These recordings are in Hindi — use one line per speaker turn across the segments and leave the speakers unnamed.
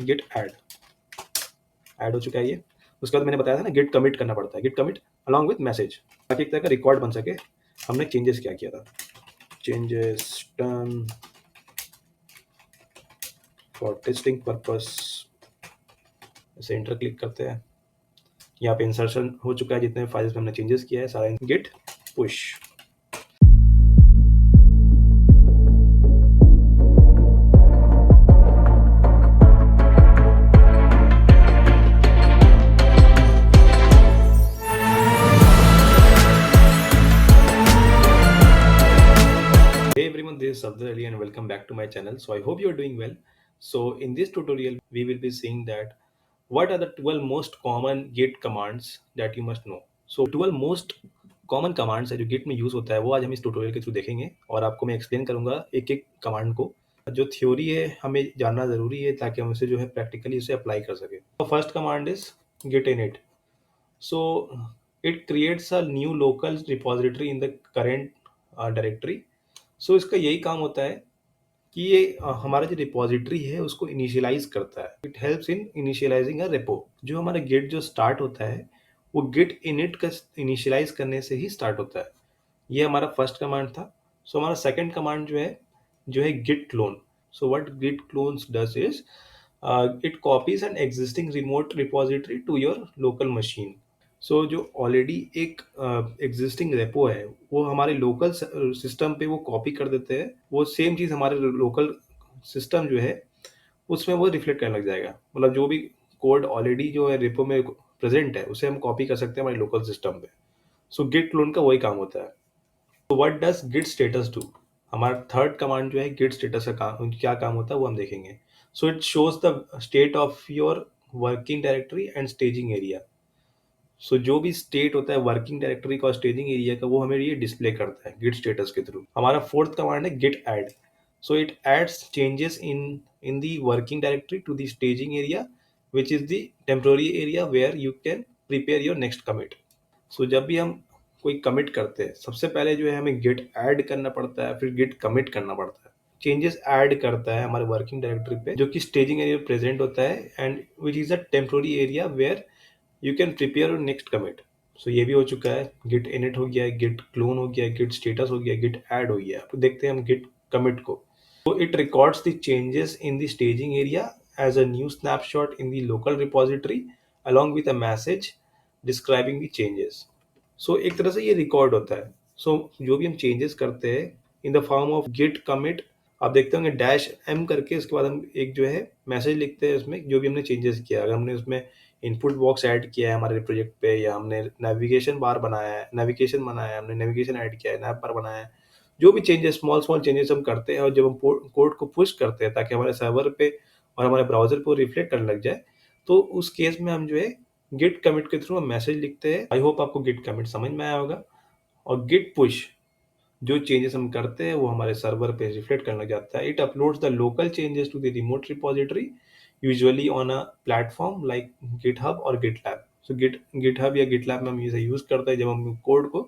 गिट ऐड हो चुका है ये। उसके बाद मैंने बताया था ना गिट कमिट करना पड़ता है, git commit along with message, ताकि एक तरह का रिकॉर्ड बन सके हमने चेंजेस क्या किया था। Changes done for testing purpose, इसे एंटर क्लिक करते हैं। यहाँ पे इंसर्शन हो चुका है, जितने फाइल्स में हमने चेंजेस किया है सारा। Git push, Hey everyone, this is Sabdar Ali and welcome back to my channel. So I hope you're doing well. So in this tutorial, we will be seeing that what are the 12 most common Git commands that you must know. So 12 most common commands है जो Git में यूज होता है, वो आज हम इस ट्यूटोरियल के थ्रू देखेंगे और आपको मैं एक्सप्लेन करूंगा एक एक कमांड को। जो थ्योरी है हमें जानना जरूरी है ताकि हम उसे जो है प्रैक्टिकली उसे अप्लाई कर सके। तो first command is git init. So it creates a new local repository in the current directory. सो इसका यही काम होता है कि ये हमारा जो रिपोजिटरी है उसको इनिशियलाइज करता है। It helps in initialising a repo. जो हमारा गिट जो स्टार्ट होता है वो गिट इनिट का इनिशियलाइज करने से ही स्टार्ट होता है। ये हमारा फर्स्ट कमांड था। सो हमारा सेकंड कमांड जो है Git clone. So what Git clones does is it copies an existing remote repository to your local machine. So जो ऑलरेडी एक एग्जिस्टिंग रेपो है वो हमारे लोकल सिस्टम पे वो कॉपी कर देते हैं। वो सेम चीज़ हमारे लोकल सिस्टम जो है उसमें वो रिफ्लेक्ट करने लग जाएगा। मतलब जो भी कोड ऑलरेडी जो है रेपो में प्रेजेंट है उसे हम कॉपी कर सकते हैं हमारे लोकल सिस्टम पे। सो गिट क्लोन का वही काम होता है। तो what does git status do? हमारा थर्ड कमांड जो है गिट स्टेटस का काम, क्या काम होता है वो हम देखेंगे। So it shows the state of your working directory and staging area. So जो भी स्टेट होता है वर्किंग डायरेक्टरी का और स्टेजिंग एरिया का वो हमें ये डिस्प्ले करता है गिट स्टेटस के थ्रू। हमारा फोर्थ कमांड है Git add. So it adds changes in the working directory to the staging area which is the temporary area where you can prepare your next commit. So जब भी हम कोई कमिट करते हैं सबसे पहले जो है हमें गिट ऐड करना पड़ता है, फिर गिट कमिट करना पड़ता है। चेंजेस ऐड करता है हमारे वर्किंग डायरेक्टरी पे जो कि स्टेजिंग एरिया प्रेजेंट होता है and which is a temporary area where you can prepare your next commit. So ये भी हो चुका है। गिट इनिट हो गया है, गिट क्लोन हो गया है, गिट स्टेटस हो गया, गिट ऐड हो गया। अब देखते हैं हम गिट कमिट को। So it records the changes in the staging area as a new snapshot in the local repository along with a message describing the changes. So एक तरह से ये रिकॉर्ड होता है। So जो भी हम चेंजेस करते हैं in the form of git commit, आप देखते होंगे डैश एम करके उसके बाद हम एक जो है मैसेज लिखते हैं उसमें जो भी हमने चेंजेस किया। अगर हमने उसमें इनपुट बॉक्स ऐड किया है हमारे प्रोजेक्ट पे, या हमने नेविगेशन बार बनाया है, नेविगेशन बनाया है, हमने नेविगेशन ऐड किया है, नैप बार बनाया है, जो भी चेंजेस स्मॉल स्मॉल चेंजेस हम करते हैं और जब हम कोड को पुश करते हैं ताकि हमारे सर्वर पे और हमारे ब्राउजर पे रिफ्लेक्ट करने लग जाए, तो उस केस में हम जो है गिट कमिट के थ्रू हम मैसेज लिखते हैं। आई होप आपको गिट कमिट समझ में आया होगा। और गिट पुश, जो चेंजेस हम करते हैं वो हमारे सर्वर पे रिफ्लेक्ट करने लग जाता है। It uploads the local changes to the remote repository usually on a platform like GitHub और गिटलैब। सो गिटहब या गिटलैब में हम इसे यूज करते हैं जब हम कोड को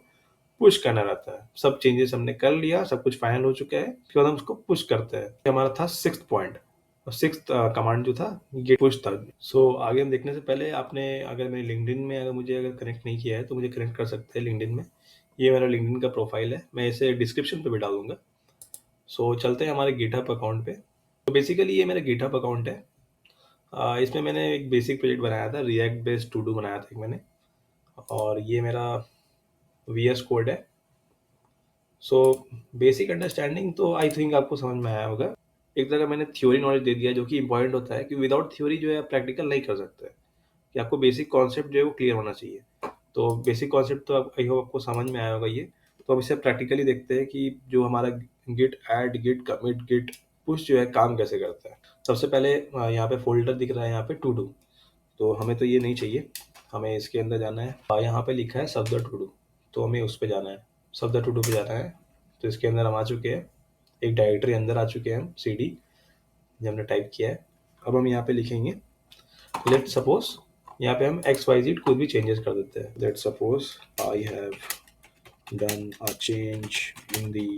पुश करना रहता है। सब चेंजेस हमने कर लिया, सब कुछ फाइनल हो चुका है, उसके बाद हम उसको पुश करते हैं। ये हमारा था सिक्स्थ पॉइंट और सिक्स्थ कमांड जो था गेट पुश था। सो आगे हम देखने से पहले आपने अगर मेरे लिंक्डइन में अगर कनेक्ट नहीं किया है तो मुझे कनेक्ट कर सकते हैं लिंक्डइन में। ये मेरा लिंक्डइन का प्रोफाइल है, मैं इसे डिस्क्रिप्शन पे भी डालूंगा। सो चलते हैं हमारे गिटहब अकाउंट पे। तो बेसिकली ये मेरा गिटहब अकाउंट है। इसमें मैंने एक बेसिक प्रोजेक्ट बनाया था, रिएक्ट बेस्ड टू डू बनाया था एक मैंने, और ये मेरा VS कोड है। सो बेसिक अंडरस्टैंडिंग तो आई थिंक आपको समझ में आया होगा। एक तरह का मैंने थ्योरी नॉलेज दे दिया जो कि इंपॉर्टेंट होता है कि विदाउट थ्योरी जो है आप प्रैक्टिकल नहीं कर सकते, कि आपको बेसिक कॉन्सेप्ट जो है वो क्लियर होना चाहिए। तो बेसिक कॉन्सेप्ट तो आई होप आपको समझ में आया होगा ये। तो अब इसे प्रैक्टिकली देखते हैं कि जो हमारा git add, git commit, git push जो है काम कैसे करता है। सबसे पहले यहाँ पे फोल्डर दिख रहा है यहाँ पे टू डू, तो हमें तो ये नहीं चाहिए, हमें इसके अंदर जाना है। यहाँ पे लिखा है शब्द टू डू, तो हमें उस पर जाना है, शब्द टू डू पे जाना है। तो इसके अंदर हम आ चुके हैं, एक डायरेक्टरी अंदर आ चुके हैं हम, CD जो हमने टाइप किया है। अब हम यहाँ पे लिखेंगे लेट सपोज, यहाँ पे हम XYZ कुछ भी चेंजेस कर देते हैं। Let suppose I have done a change in the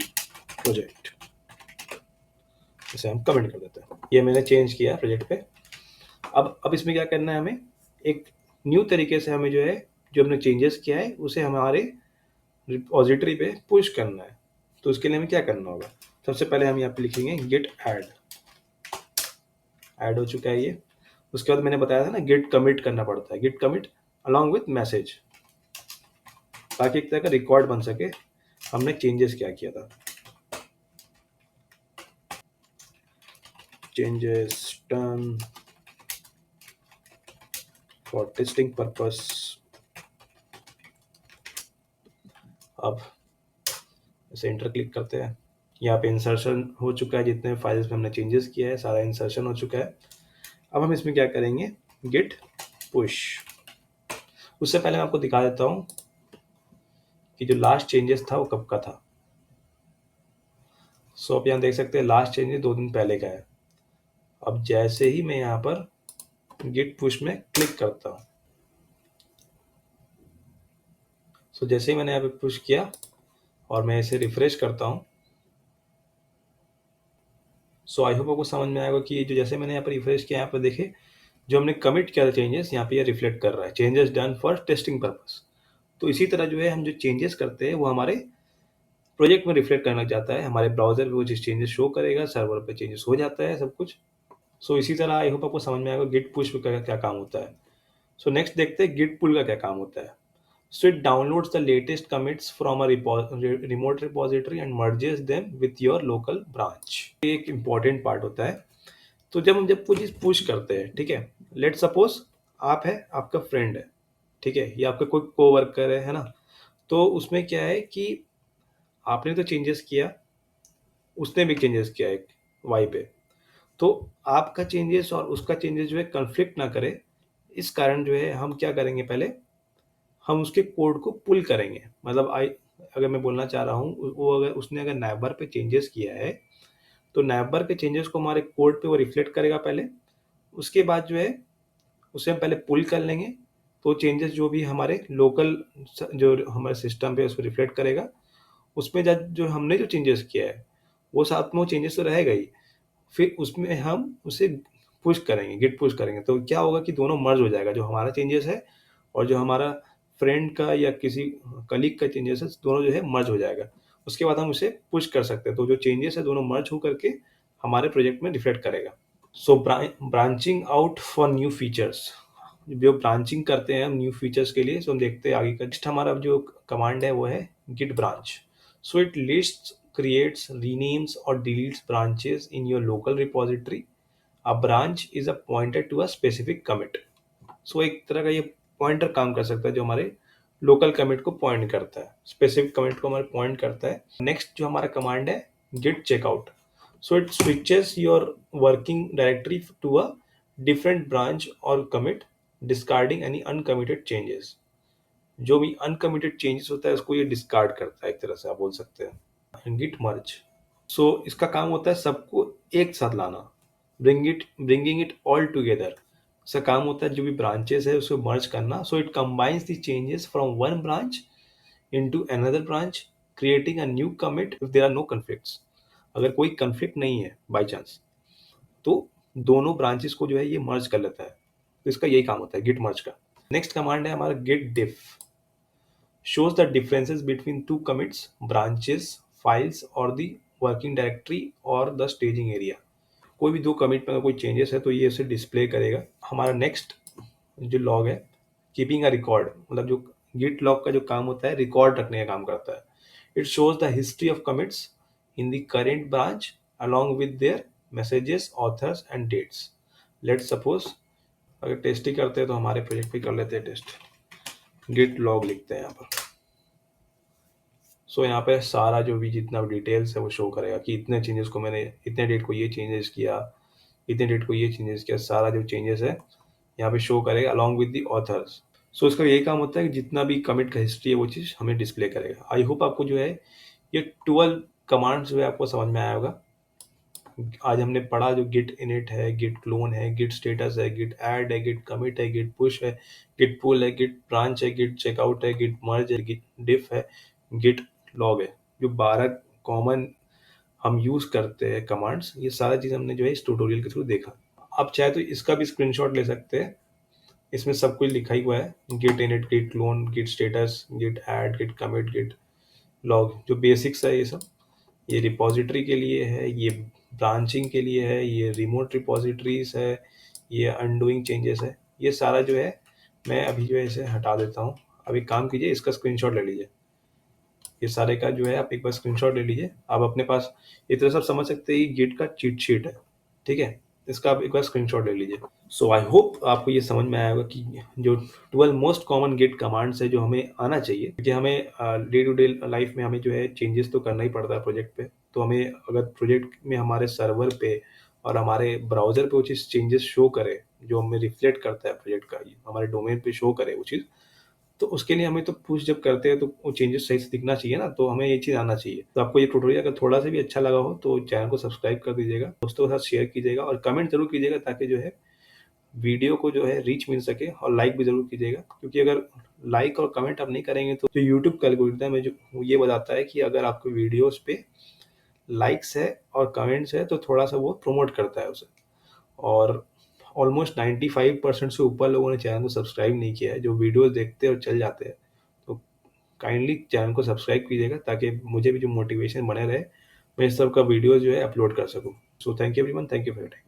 project, इसे हम कमेंट कर देते हैं। ये मैंने चेंज किया प्रोजेक्ट पे। अब इसमें क्या करना है हमें, एक न्यू तरीके से हमें जो है, जो हमने चेंजेस किया है उसे हमारे रिपॉजिटरी पे पुश करना है। तो उसके लिए हमें क्या करना होगा, सबसे पहले हम यहाँ पे लिखेंगे गिट ऐड। ऐड हो चुका है ये। उसके बाद मैंने बताया था ना गिट कमिट करना पड़ता है, git commit along with message, ताकि एक तरह का रिकॉर्ड बन सके हमने चेंजेस क्या किया था। Changes done for testing purpose. अब इसे इंटर क्लिक करते हैं। यहाँ पे इंसर्शन हो चुका है, जितने फाइल्स में हमने चेंजेस किया है सारा इंसर्शन हो चुका है। अब हम इसमें क्या करेंगे, गिट पुश। उससे पहले मैं आपको दिखा देता हूँ कि जो लास्ट चेंजेस था वो कब का था। सो आप यहाँ देख सकते हैं लास्ट चेंजेस 2 दिन पहले का है। अब जैसे ही मैं यहाँ पर गिट पुश में क्लिक करता हूँ, सो जैसे ही मैंने यहाँ पे पुश किया और मैं इसे रिफ्रेश करता हूँ, सो आई होप आपको समझ में आएगा कि जो जैसे मैंने यहाँ पर रिफ्रेश किया, यहाँ पर देखे जो हमने कमिट किया था चेंजेस, यहाँ पे ये रिफ्लेक्ट कर रहा है changes done for testing purpose. तो इसी तरह जो है हम जो चेंजेस करते हैं वो हमारे प्रोजेक्ट में रिफ्लेक्ट करना चाहता है, हमारे ब्राउजर पे वो चेंजेस शो करेगा, सर्वर पे चेंजेस हो जाता है सब कुछ। सो इसी तरह आई होप आपको समझ में आएगा गिट पुश का क्या काम होता है। सो नेक्स्ट देखते हैं गिट पुल का क्या काम होता है। So it downloads the latest commits from a remote repository and merges them with your local branch। ये एक important part होता है। तो जब कोई चीज़ पुश करते हैं, ठीक है, लेट सपोज आप है, आपका फ्रेंड है, ठीक है, या आपका कोई कोवर्कर है ना, तो उसमें क्या है कि आपने तो चेंजेस किया, उसने भी चेंजेस किया एक वाई पे, तो आपका चेंजेस और उसका चेंजेस जो है कन्फ्लिक्ट ना करे, इस कारण जो है हम क्या करेंगे, पहले हम उसके कोड को पुल करेंगे। मतलब अगर मैं बोलना चाह रहा हूँ, वो अगर उसने अगर नाइबर पे चेंजेस किया है, तो नाइबर के चेंजेस को हमारे कोड पे वो रिफ्लेक्ट करेगा पहले। उसके बाद जो है उसे हम पहले पुल कर लेंगे, तो चेंजेस जो भी हमारे लोकल जो हमारे सिस्टम पे उसको रिफ्लेक्ट करेगा। उसमें जब जो हमने जो चेंजेस किया है वो साथ में वो चेंजेस तो रहेगा ही, फिर उसमें हम उसे पुश करेंगे, गिट पुश करेंगे, तो क्या होगा कि दोनों मर्ज हो जाएगा, जो हमारा चेंजेस है और जो हमारा फ्रेंड का या किसी कलीग का चेंजेस है, दोनों जो है मर्ज हो जाएगा। उसके बाद हम उसे पुश कर सकते हैं, तो जो चेंजेस है दोनों मर्ज हो करके हमारे प्रोजेक्ट में रिफ्लेक्ट करेगा। So branching out for new features, जो ब्रांचिंग करते हैं हम न्यू फीचर्स के लिए, सो हम देखते हैं आगे का। नेक्स्ट हमारा जो कमांड है वो है git branch. So it lists, creates, renames or deletes branches in your local repository. A branch is a pointer to a specific commit. So एक तरह का ये पॉइंटर काम कर सकता है, जो हमारे लोकल कमिट को पॉइंट करता है, स्पेसिफिक कमिट को हमारे पॉइंट करता है। नेक्स्ट जो हमारा कमांड है git checkout. So it switches your working directory to a different branch or commit, discarding any uncommitted changes. जो भी अनकमिटेड चेंजेस होता है उसको ये डिस्कार्ड करता है, एक तरह से आप बोल सकते हैं। गिट मर्ज, सो इसका काम होता है सबको एक साथ लाना, ब्रिंगिंग इट ऑल टुगेदर। इसका काम होता है जो भी ब्रांचेस है उसको मर्ज करना। So it combines the changes from one branch into another branch, creating a new commit if there are no conflicts. अगर कोई कन्फ्लिक्ट नहीं है बाई चांस, तो दोनों ब्रांचेस को जो है ये मर्ज कर लेता है। तो इसका यही काम होता है गिट मर्ज का। नेक्स्ट कमांड है हमारा git diff. Shows the differences between two commits, branches, files or the working directory or the staging area। कोई भी दो कमिट में अगर कोई चेंजेस है तो ये उसे डिस्प्ले करेगा। हमारा नेक्स्ट जो लॉग है, कीपिंग अ रिकॉर्ड, मतलब जो गिट लॉग का जो काम होता है रिकॉर्ड रखने का काम करता है। It shows the history of commits in the current branch along with their messages, authors and dates। Let's suppose अगर टेस्ट ही करते हैं तो हमारे प्रोजेक्ट पे कर लेते हैं टेस्ट, गिट लॉग लिखते हैं यहाँ पर। सो यहाँ पे सारा जो भी जितना भी डिटेल्स है वो शो करेगा कि इतने चेंजेस को मैंने, इतने डेट को ये चेंजेस किया, इतने डेट को ये चेंजेस किया, सारा जो चेंजेस है यहाँ पे शो करेगा अलॉन्ग विद द ऑथर्स। सो इसका यही काम होता है कि जितना भी कमिट का हिस्ट्री है वो चीज़ हमें डिस्प्ले करेगा। आई होप आपको जो है ये 12 कमांड्स जो है आपको समझ में आया होगा। आज हमने पढ़ा जो गिट इनिट है, गिट क्लोन है, गिट स्टेटस है, गिट ऐड है, गिट कमिट है, गिट पुश है, गिट पुल है, गिट ब्रांच है, गिट चेकआउट है, गिट मर्ज है, गिट डिफ है, गिट लॉग है। जो 12 कॉमन हम यूज करते हैं कमांड्स, ये सारा चीज हमने जो है इस ट्यूटोरियल के थ्रू देखा। आप चाहे तो इसका भी स्क्रीनशॉट ले सकते हैं। इसमें सब कुछ लिखा ही हुआ है, git init, git clone, git status, git add, git commit, git log, जो बेसिक्स है ये सब। ये रिपॉजिटरी के लिए है, ये ब्रांचिंग के लिए है, ये रिमोट रिपॉजिटरीज है, ये अनडूइंग चेंजेस है। ये सारा जो है मैं अभी जो है इसे हटा देता हूँ। अब एक काम कीजिए, इसका स्क्रीनशॉट ले लीजिए। ये सारे का जो है आप एक बार स्क्रीनशॉट ले लीजिए। आप अपने पास इतना सब समझ सकते हैं, ये गिट का चीट शीट है, ठीक है। इसका आप एक बार स्क्रीनशॉट ले लीजिए। सो आई होप आपको ये समझ में आया होगा कि जो 12 मोस्ट कॉमन गिट कमांड्स है जो हमें आना चाहिए, क्योंकि हमें डे टू डे लाइफ में हमें जो है चेंजेस तो करना ही पड़ता है प्रोजेक्ट पे। तो हमें अगर प्रोजेक्ट में हमारे सर्वर पे और हमारे ब्राउजर पे वो चीज़ चेंजेस शो करे, जो हमें रिफ्लेक्ट करता है प्रोजेक्ट का, हमारे डोमेन पे शो करे वो चीज़, तो उसके लिए हमें तो पुश जब करते हैं तो वो चेंजेस सही से दिखना चाहिए ना, तो हमें ये चीज़ आना चाहिए। तो आपको ये ट्यूटोरियल अगर थोड़ा सा भी अच्छा लगा हो तो चैनल को सब्सक्राइब कर दीजिएगा, दोस्तों के साथ शेयर कीजिएगा और कमेंट जरूर कीजिएगा, ताकि जो है वीडियो को जो है रीच मिल सके। और लाइक भी ज़रूर कीजिएगा, क्योंकि अगर लाइक और कमेंट आप नहीं करेंगे तो जो यूट्यूब का एल्गोरिथम है जो ये बताता है कि अगर आपके वीडियोस पे लाइक्स है और कमेंट्स है तो थोड़ा सा वो प्रमोट करता है उसे। और ऑलमोस्ट 95% से ऊपर लोगों ने चैनल को सब्सक्राइब नहीं किया है, जो वीडियोस देखते हैं और चल जाते हैं। तो काइंडली चैनल को सब्सक्राइब कीजिएगा, ताकि मुझे भी जो मोटिवेशन बने रहे, मैं इस सब का वीडियो जो है अपलोड कर सकूँ। So thank you everyone, thank you for your time.